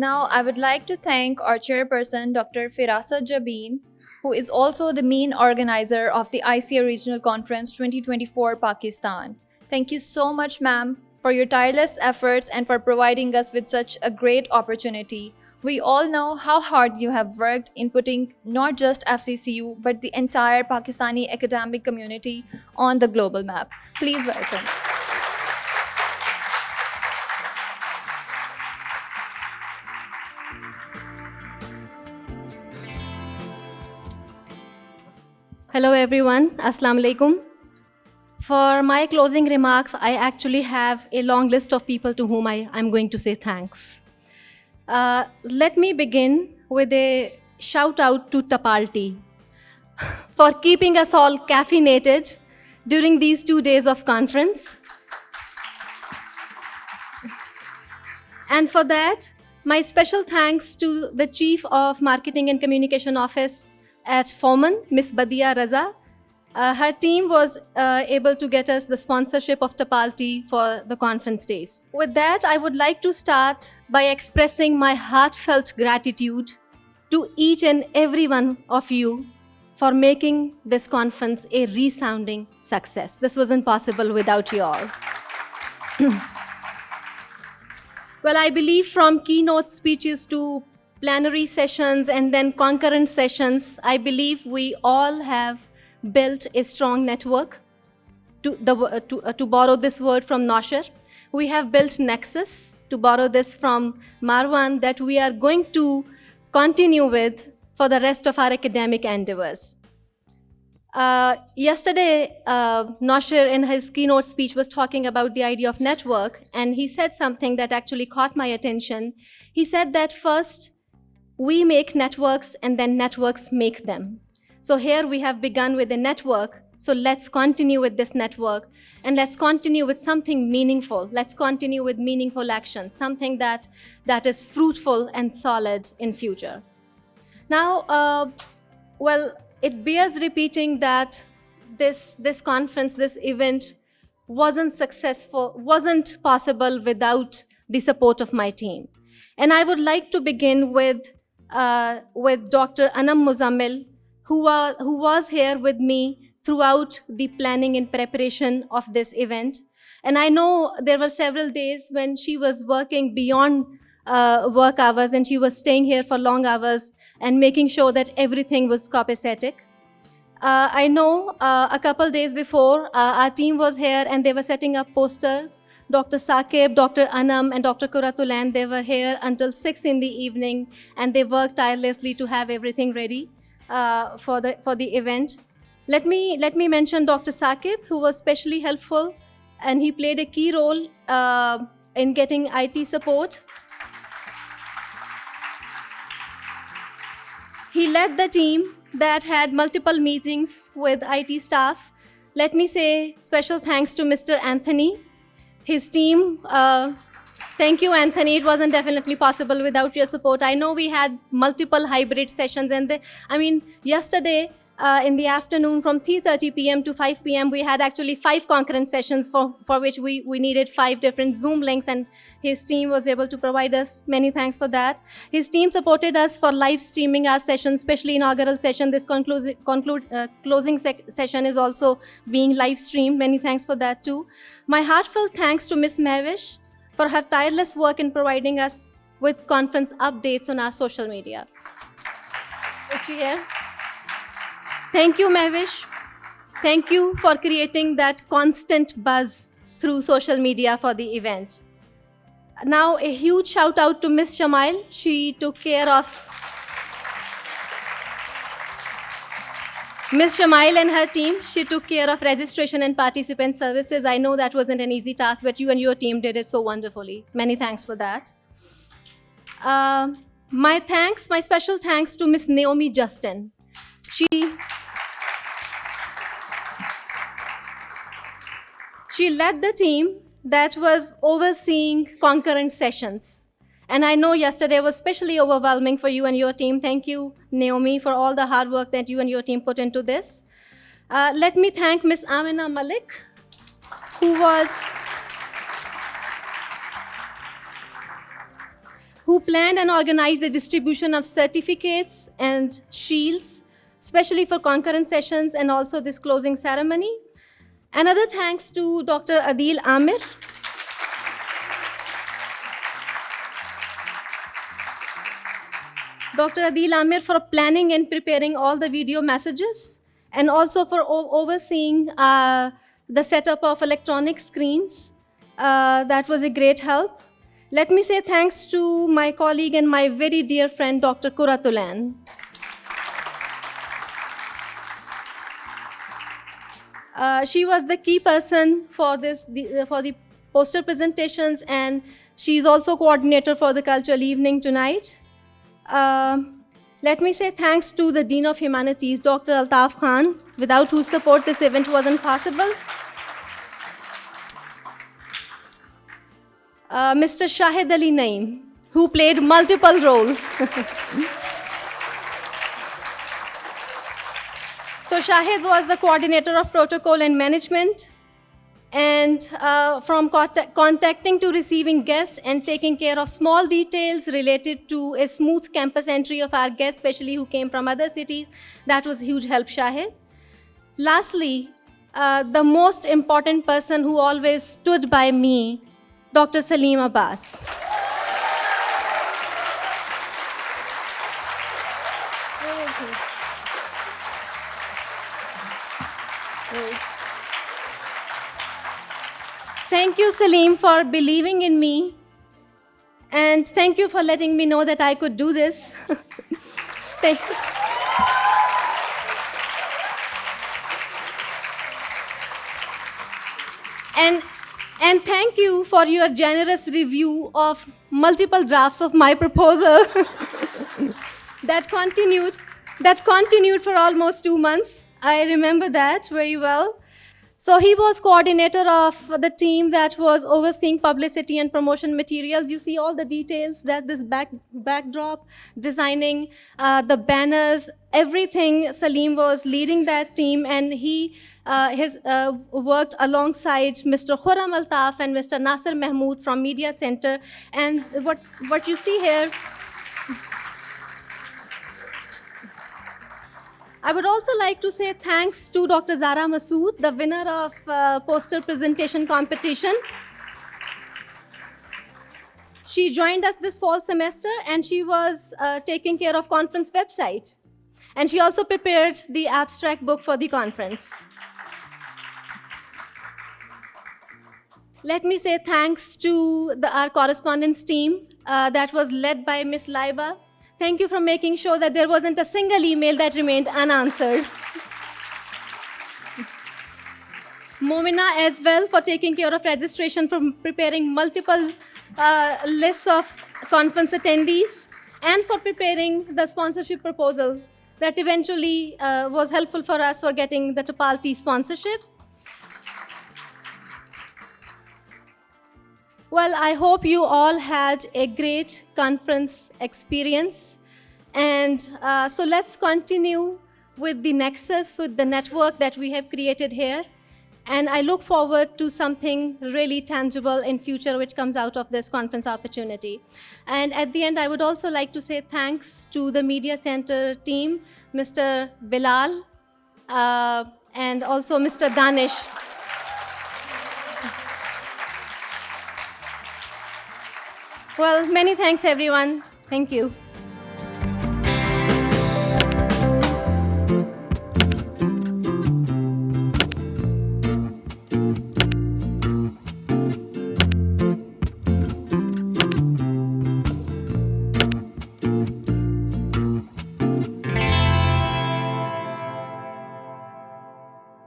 Now, I would like to thank our chairperson, Dr. Firasat Jabin, who is also the main organizer of the ICA Regional Conference 2024 Pakistan. Thank you so much, ma'am, for your tireless efforts and for providing us with such a great opportunity. We all know how hard you have worked in putting not just FCCU, but the entire Pakistani academic community on the global map. Please welcome. Hello everyone, Assalamu alaikum. For my closing remarks, I actually have a long list of people to whom I'm going to say thanks. Let me begin with a shout out to Tapalti for keeping us all caffeinated during these 2 days of conference. And for that, my special thanks to the Chief of Marketing and Communication Office at Foman, Ms. Badia Raza. Her team was able to get us the sponsorship of Tapalti for the conference days. With that, I would like to start by expressing my heartfelt gratitude to each and every one of you for making this conference a resounding success. This wasn't possible without you all. Well, I believe from keynote speeches to plenary sessions and then concurrent sessions, I believe we all have built a strong network. To borrow this word from Nosher, we have built nexus, to borrow this from Marwan, that we are going to continue with for the rest of our academic endeavors. Yesterday, Nosher in his keynote speech was talking about the idea of network, and he said something that actually caught my attention. He said that first, we make networks and then networks make them. So here we have begun with a network. So let's continue with this network and let's continue with something meaningful. Let's continue with meaningful action, something that is fruitful and solid in future. Now, well, it bears repeating that this conference, this event wasn't successful, wasn't possible without the support of my team. And I would like to begin with Dr. Anam Muzammil, who was here with me throughout the planning and preparation of this event. And I know there were several days when she was working beyond work hours and she was staying here for long hours and making sure that everything was copacetic. I know a couple days before, our team was here and they were setting up posters. Dr. Saqib, Dr. Anam, and Dr. Kuratulan, they were here until 6 in the evening, and they worked tirelessly to have everything ready for the event. Let me mention Dr. Saqib, who was especially helpful, and he played a key role in getting IT support. He led the team that had multiple meetings with IT staff. Let me say special thanks to Mr. Anthony. His team, thank you, Anthony. It wasn't definitely possible without your support. I know we had multiple hybrid sessions, and yesterday in the afternoon from 3:30 p.m. to 5 p.m., we had actually 5 concurrent sessions for which we needed 5 different Zoom links, and his team was able to provide us. Many thanks for that. His team supported us for live streaming our sessions, especially inaugural session. This closing session is also being live streamed. Many thanks for that too. My heartfelt thanks to Ms. Mehwish for her tireless work in providing us with conference updates on our social media. Is she here? Thank you, Mehwish. Thank you for creating that constant buzz through social media for the event. Now, a huge shout out to Ms. Shamail. She took care of Ms. Shamail and her team. She took care of registration and participant services. I know that wasn't an easy task, but you and your team did it so wonderfully. Many thanks for that. My special thanks to Ms. Naomi Justin. She led the team that was overseeing concurrent sessions. And I know yesterday was especially overwhelming for you and your team. Thank you, Naomi, for all the hard work that you and your team put into this. Let me thank Ms. Amina Malik, who planned and organized the distribution of certificates and shields, especially for concurrent sessions and also this closing ceremony. Another thanks to Dr. Adil Amir. Dr. Adil Amir for planning and preparing all the video messages, and also for overseeing the setup of electronic screens. That was a great help. Let me say thanks to my colleague and my very dear friend, Dr. Kuratulan. She was the key person for the poster presentations, and she's also coordinator for the cultural evening tonight. Let me say thanks to the Dean of Humanities, Dr. Altaf Khan, without whose support this event wasn't possible. Mr. Shahid Ali Naeem, who played multiple roles. So Shahid was the coordinator of protocol and management, and from contacting to receiving guests and taking care of small details related to a smooth campus entry of our guests, especially who came from other cities. That was huge help, Shahid. Lastly, the most important person who always stood by me, Dr. Salim Abbas. Thank you, Salim, for believing in me. And thank you for letting me know that I could do this. Thank you. And thank you for your generous review of multiple drafts of my proposal that continued for almost 2 months. I remember that very well. So he was coordinator of the team that was overseeing publicity and promotion materials. You see all the details, that this backdrop, designing the banners, everything. Salim was leading that team, and he worked alongside Mr. Khurram Altaf and Mr. Nasir Mahmood from Media Center. And what you see here, I would also like to say thanks to Dr. Zara Masood, the winner of poster presentation competition. She joined us this fall semester, and she was taking care of conference website. And she also prepared the abstract book for the conference. Let me say thanks to our correspondence team that was led by Ms. Laiba. Thank you for making sure that there wasn't a single email that remained unanswered. Momina as well for taking care of registration, for preparing multiple lists of conference attendees, and for preparing the sponsorship proposal that eventually was helpful for us for getting the Tapal Tea sponsorship. Well, I hope you all had a great conference experience. And so let's continue with the nexus, with the network that we have created here. And I look forward to something really tangible in future which comes out of this conference opportunity. And at the end, I would also like to say thanks to the Media Center team, Mr. Bilal, and also Mr. Danish. Well, many thanks, everyone. Thank you.